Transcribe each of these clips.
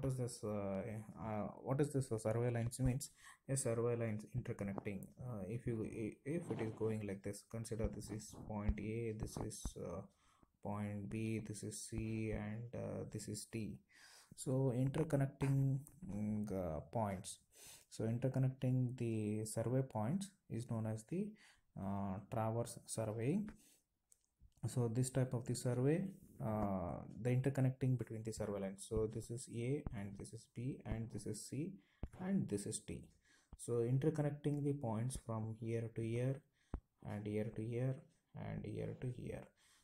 what is this survey lines means? A survey lines interconnecting. If it is going like this, consider this is point A, this is point B, this is C, and this is D. So interconnecting points. So interconnecting the survey points is known as the traverse surveying. So this type of the survey, the interconnecting between the survey lines. So this is A and this is B and this is C and this is T. So interconnecting the points from here to here and here to here and here to here.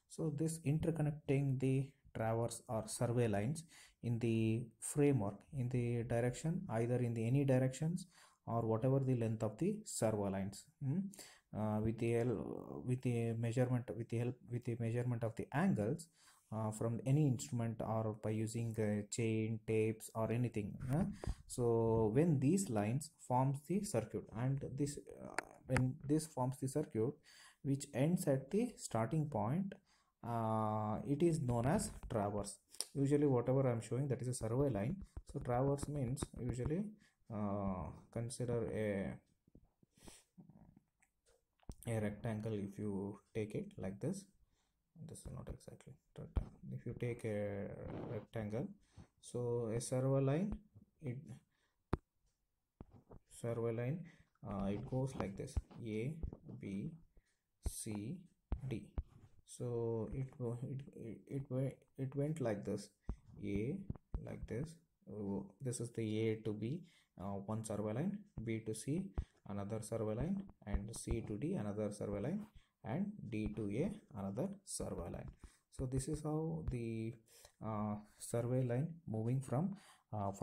So this interconnecting the traverse or survey lines in the framework, in the direction, either in the any directions or whatever the length of the survey lines. With the measurement of the angles from any instrument or by using chain, tapes or anything. So when these lines forms the circuit, and this when this forms the circuit which ends at the starting point, it is known as traverse. Usually whatever I am showing, that is a survey line. So traverse means usually consider a rectangle. If you take it like this is not exactly rectangle. If you take a rectangle, so a survey line, it goes like this: A, B, C, D. So it went like this: A like this. This is the A to B, one survey line, B to C another survey line, and C to D another survey line, and D to A another survey line. So this is how the survey line moving from a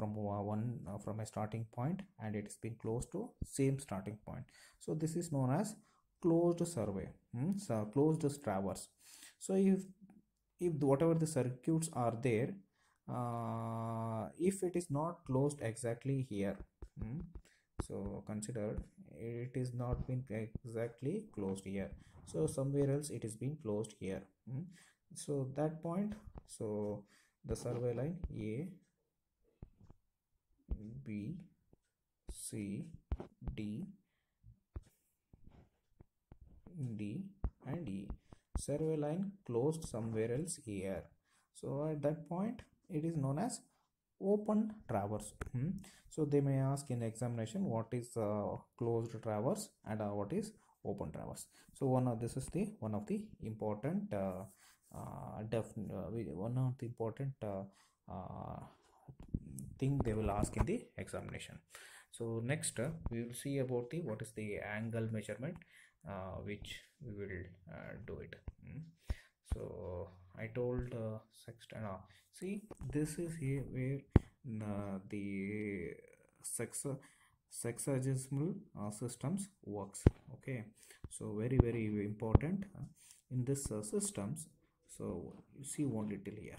starting point, and it is being close to same starting point. So this is known as closed survey, so closed traverse. So if whatever the circuits are there, if it is not closed exactly here, so consider it is not been exactly closed here, so somewhere else it is being closed here. So that point, so the survey line A, B, C, D, and E, survey line closed somewhere else here. So at that point it is known as open traverse. So they may ask in examination what is closed traverse and what is open traverse. So one of the important thing they will ask in the examination. So next we will see about the what is the angle measurement, which we will do it. So I told sextant. See, this is here where the sexagesimal systems works. Okay, so very important in this systems. So you see only till here.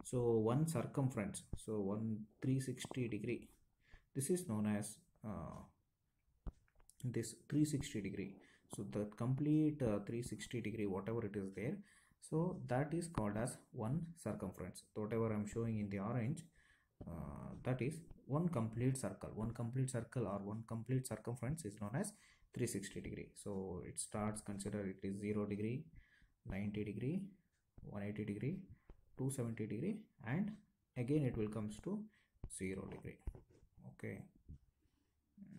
So one circumference, so 360 degree. This is known as this 360 degree. So the complete 360 degree, whatever it is there, so that is called as one circumference. So whatever I'm showing in the orange, that is one complete circle. One complete circle or one complete circumference is known as 360 degree. So it starts, consider it is 0 degree, 90 degree, 180 degree, 270 degree, and again it will comes to 0 degree. Okay,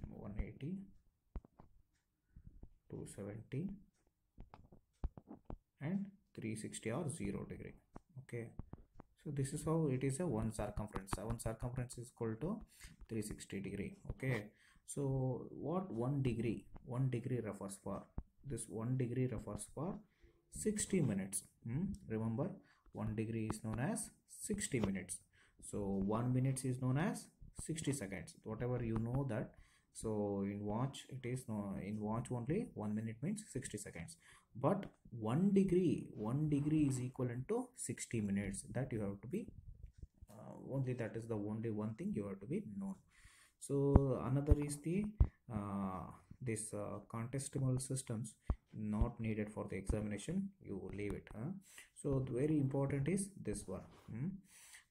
180, 270 and 360 or 0 degree. Okay, so this is how it is a one circumference. One circumference is equal to 360 degree. Okay, so what 1 degree refers for? This 1 degree refers for 60 minutes. Remember, 1 degree is known as 60 minutes. So 1 minute is known as 60 seconds. Whatever you know that. So in watch it is in watch only 1 minute means 60 seconds, but 1 degree is equivalent to 60 minutes. That you have to be only, that is the only one thing you have to be known. So another is the this contestable systems, not needed for the examination, you leave it. So very important is this one.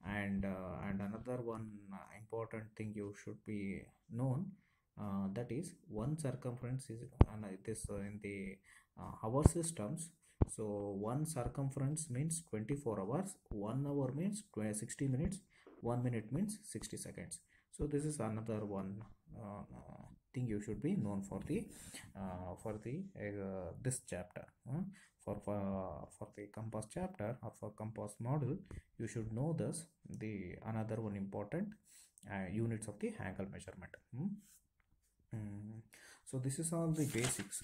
And another one important thing you should be known, that is one circumference is this in the hour systems. So one circumference means 24 hours, 1 hour means 60 minutes, 1 minute means 60 seconds. So this is another one thing you should be known for the this chapter. For the compass chapter or for compass model, you should know this, the another one important units of the angle measurement. So this is all the basics.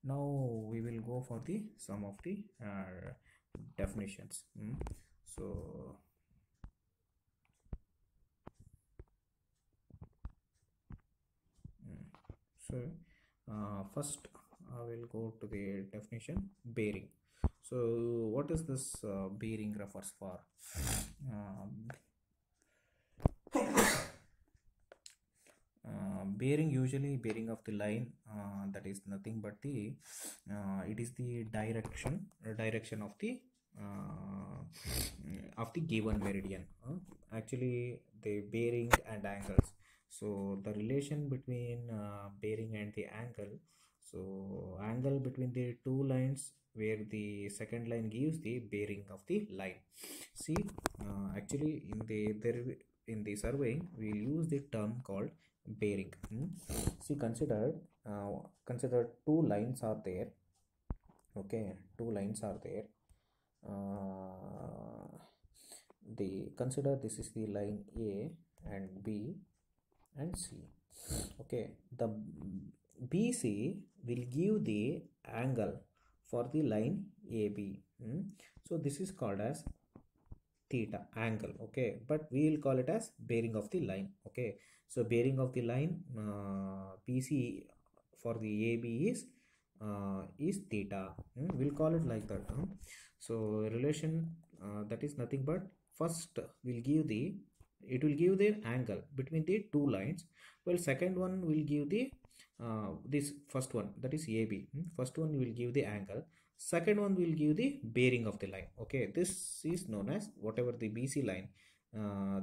Now we will go for the some of the definitions. So so first I will go to the definition, bearing. So what is this bearing refers for? Bearing, usually bearing of the line, that is nothing but the it is the direction of the given meridian. Actually the bearing and angles, so the relation between bearing and the angle, so angle between the two lines where the second line gives the bearing of the line. See, actually in the surveying we will use the term called bearing. See, consider two lines are there. Okay, two lines are there. The consider this is the line A and B and C. Okay, the BC will give the angle for the line AB. So this is called as theta angle. Okay, but we will call it as bearing of the line. Okay, so bearing of the line, BC for the AB is theta. We'll call it like that. So relation, that is nothing but first will give the, it will give the angle between the two lines, well second one will give the this first one, that is AB. First one will give the angle, second one will give the bearing of the line. Okay, this is known as whatever the BC line,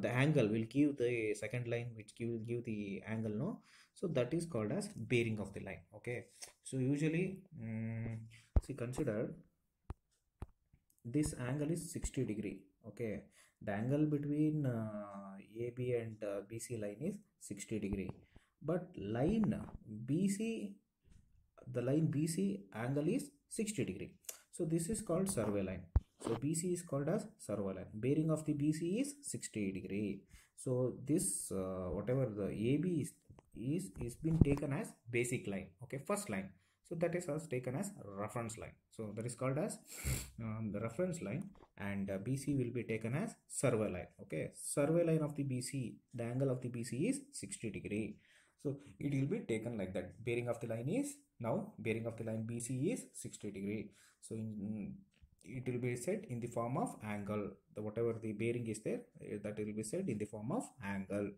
the angle will give the second line which will give the angle, no, so that is called as bearing of the line. Okay, so usually see, consider this angle is 60 degree. Okay, the angle between AB and BC line is 60 degree, but line BC, the line BC angle is 60 degree. So this is called survey line. So BC is called as survey line. Bearing of the BC is 60 degree. So this whatever the AB is been taken as basic line. Okay, first line. So that is taken as reference line. So that is called as the reference line, and BC will be taken as survey line. Okay, survey line of the BC, the angle of the BC is 60 degree. So it will be taken like that. Bearing of the line is, now bearing of the line BC is 60 degree. So it will be said in the form of angle. The whatever the bearing is there, that will be said in the form of angle.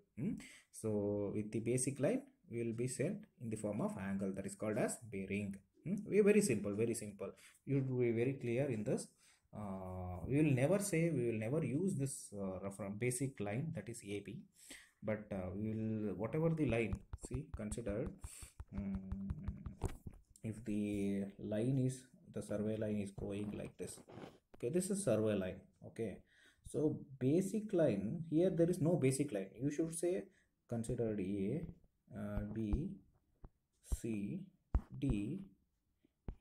So with the basic line we will be said in the form of angle, that is called as bearing. We very simple, very simple. You will be very clear in this. We will never use this reference basic line, that is AB, but we will whatever the line, see, consider if the line is, the survey line is going like this. Okay, this is survey line. Okay, so basic line, here there is no basic line. You should say consider A, B, C, D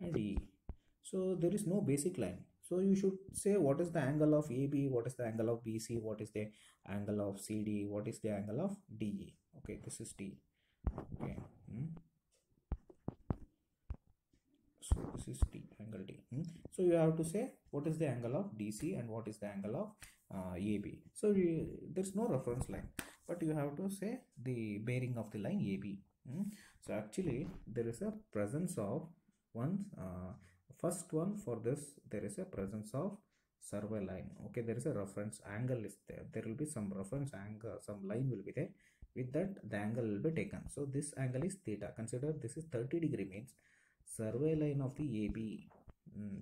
and E. So there is no basic line. So you should say what is the angle of AB, what is the angle of BC, what is the angle of CD, what is the angle of DE. Okay, this is D. Okay, so this is D, angle D. So you have to say what is the angle of DC and what is the angle of AB. So there's no reference line, but you have to say the bearing of the line AB. So actually there is a presence of one first one, for this there is a presence of survey line. Okay, there is a reference angle is there, there will be some reference angle, some line will be there, with that the angle will be taken. So this angle is theta. Consider this is 30 degree, means survey line of the AB,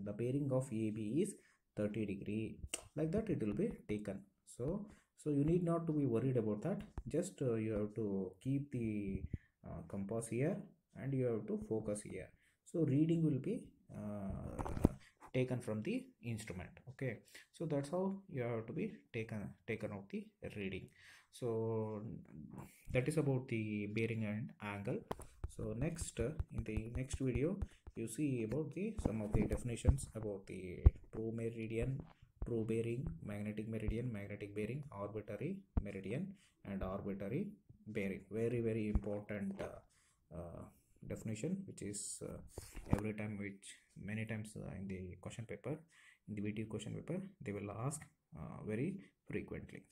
the bearing of AB is 30 degree, like that it will be taken. So you need not to be worried about that. Just you have to keep the compass here and you have to focus here. So reading will be taken from the instrument. Okay, so that's how you have to be taken of the reading. So that is about the bearing and angle. So next in the next video you see about the some of the definitions about the true meridian, true bearing, magnetic meridian, magnetic bearing, arbitrary meridian, and arbitrary bearing. Very important definition, which is every time, which many times in the question paper, in the VT question paper, they will ask very frequently.